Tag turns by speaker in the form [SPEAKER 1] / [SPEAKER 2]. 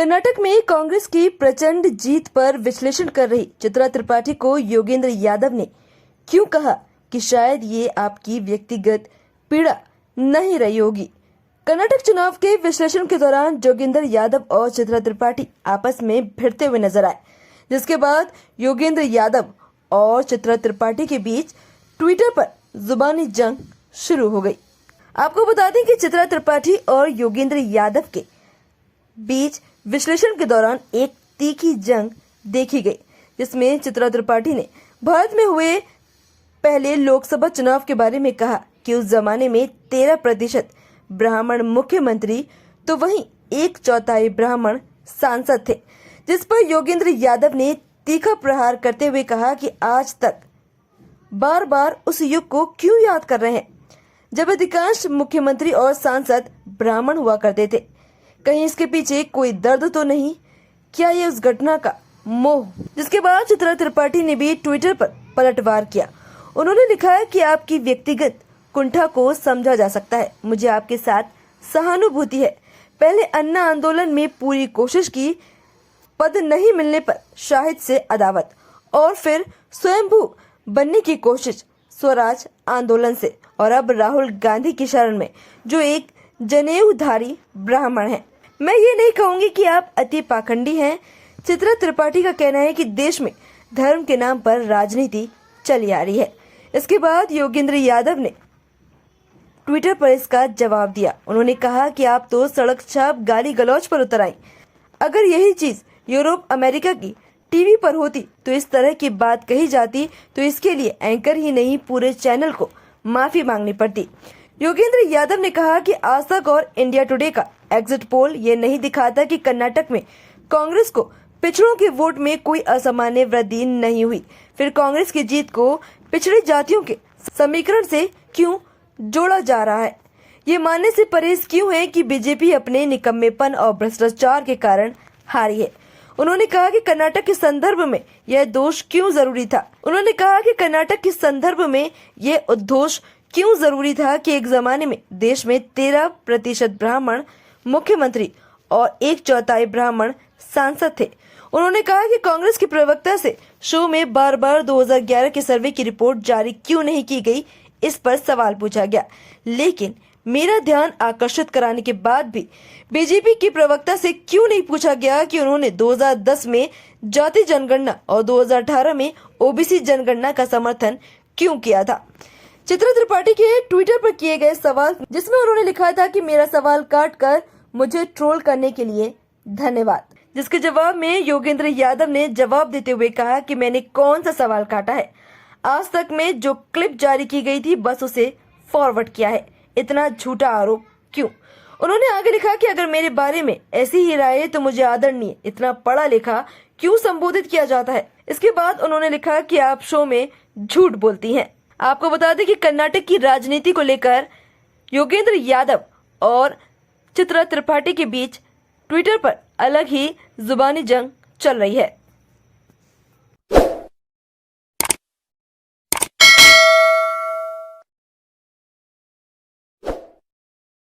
[SPEAKER 1] कर्नाटक में कांग्रेस की प्रचंड जीत पर विश्लेषण कर रही चित्रा त्रिपाठी को योगेंद्र यादव ने क्यों कहा कि शायद ये आपकी व्यक्तिगत पीड़ा नहीं रही होगी। कर्नाटक चुनाव के विश्लेषण के दौरान योगेंद्र यादव और चित्रा त्रिपाठी आपस में भिड़ते हुए नजर आए, जिसके बाद योगेंद्र यादव और चित्रा त्रिपाठी के बीच ट्विटर पर जुबानी जंग शुरू हो गई। आपको बता दें कि चित्रा त्रिपाठी और योगेंद्र यादव के बीच विश्लेषण के दौरान एक तीखी जंग देखी गई, जिसमें चित्रा त्रिपाठी ने भारत में हुए पहले लोकसभा चुनाव के बारे में कहा कि उस जमाने में 13% ब्राह्मण मुख्यमंत्री तो वहीं 1/4 ब्राह्मण सांसद थे, जिस पर योगेंद्र यादव ने तीखा प्रहार करते हुए कहा कि आज तक बार बार उस युग को क्यों याद कर रहे हैं जब अधिकांश मुख्यमंत्री और सांसद ब्राह्मण हुआ करते थे। कहीं इसके पीछे कोई दर्द तो नहीं? क्या ये उस घटना का मोह? जिसके बाद चित्रा त्रिपाठी ने भी ट्विटर पर पलटवार किया। उन्होंने लिखा है कि आपकी व्यक्तिगत कुंठा को समझा जा सकता है, मुझे आपके साथ सहानुभूति है। पहले अन्ना आंदोलन में पूरी कोशिश की, पद नहीं मिलने पर शाहिद से अदावत, और फिर स्वयंभू बनने की कोशिश स्वराज आंदोलन से, और अब राहुल गांधी की शरण में जो एक जनेऊधारी ब्राह्मण है। मैं ये नहीं कहूंगी कि आप अति पाखंडी हैं। चित्रा त्रिपाठी का कहना है कि देश में धर्म के नाम पर राजनीति चली आ रही है। इसके बाद योगेंद्र यादव ने ट्विटर पर इसका जवाब दिया। उन्होंने कहा कि आप तो सड़क छाप गाली गलौज पर उतर आई। अगर यही चीज यूरोप अमेरिका की टीवी पर होती तो इस तरह की बात कही जाती तो इसके लिए एंकर ही नहीं पूरे चैनल को माफी मांगनी पड़ती। योगेंद्र यादव ने कहा कि आज तक और इंडिया टुडे का एग्जिट पोल ये नहीं दिखाता कि कर्नाटक में कांग्रेस को पिछड़ों के वोट में कोई असामान्य वृद्धि नहीं हुई। फिर कांग्रेस की जीत को पिछड़ी जातियों के समीकरण से क्यों जोड़ा जा रहा है? ये मानने से परहेज क्यों है कि बीजेपी अपने निकम्मेपन और भ्रष्टाचार के कारण हारी है? उन्होंने कहा कि कर्नाटक के संदर्भ में यह दोष क्यों जरूरी था? उन्होंने कहा कि कर्नाटक के संदर्भ में यह उद्घोष क्यों जरूरी था कि एक जमाने में देश में 13% ब्राह्मण मुख्यमंत्री और 1/4 ब्राह्मण सांसद थे। उन्होंने कहा कि कांग्रेस के प्रवक्ता से शो में बार बार 2011 के सर्वे की रिपोर्ट जारी क्यों नहीं की गई, इस पर सवाल पूछा गया, लेकिन मेरा ध्यान आकर्षित कराने के बाद भी बीजेपी के प्रवक्ता से क्यों नहीं पूछा गया कि उन्होंने 2010 में जाति जनगणना और 2018 में ओबीसी जनगणना का समर्थन क्यों किया था। चित्रा त्रिपाठी के ट्विटर पर किए गए सवाल, जिसमें उन्होंने लिखा था कि मेरा सवाल काटकर मुझे ट्रोल करने के लिए धन्यवाद, जिसके जवाब में योगेंद्र यादव ने जवाब देते हुए कहा कि मैंने कौन सा सवाल काटा है, आज तक में जो क्लिप जारी की गई थी बस उसे फॉरवर्ड किया है, इतना झूठा आरोप क्यों? उन्होंने आगे लिखा कि अगर मेरे बारे में ऐसी ही राय है तो मुझे आदरणीय इतना पढ़ा लिखा क्यों संबोधित किया जाता है। इसके बाद उन्होंने लिखा कि आप शो में झूठ बोलती हैं। आपको बता दें कि कर्नाटक की राजनीति को लेकर योगेंद्र यादव और चित्रा त्रिपाठी के बीच ट्विटर पर अलग ही जुबानी जंग चल रही है।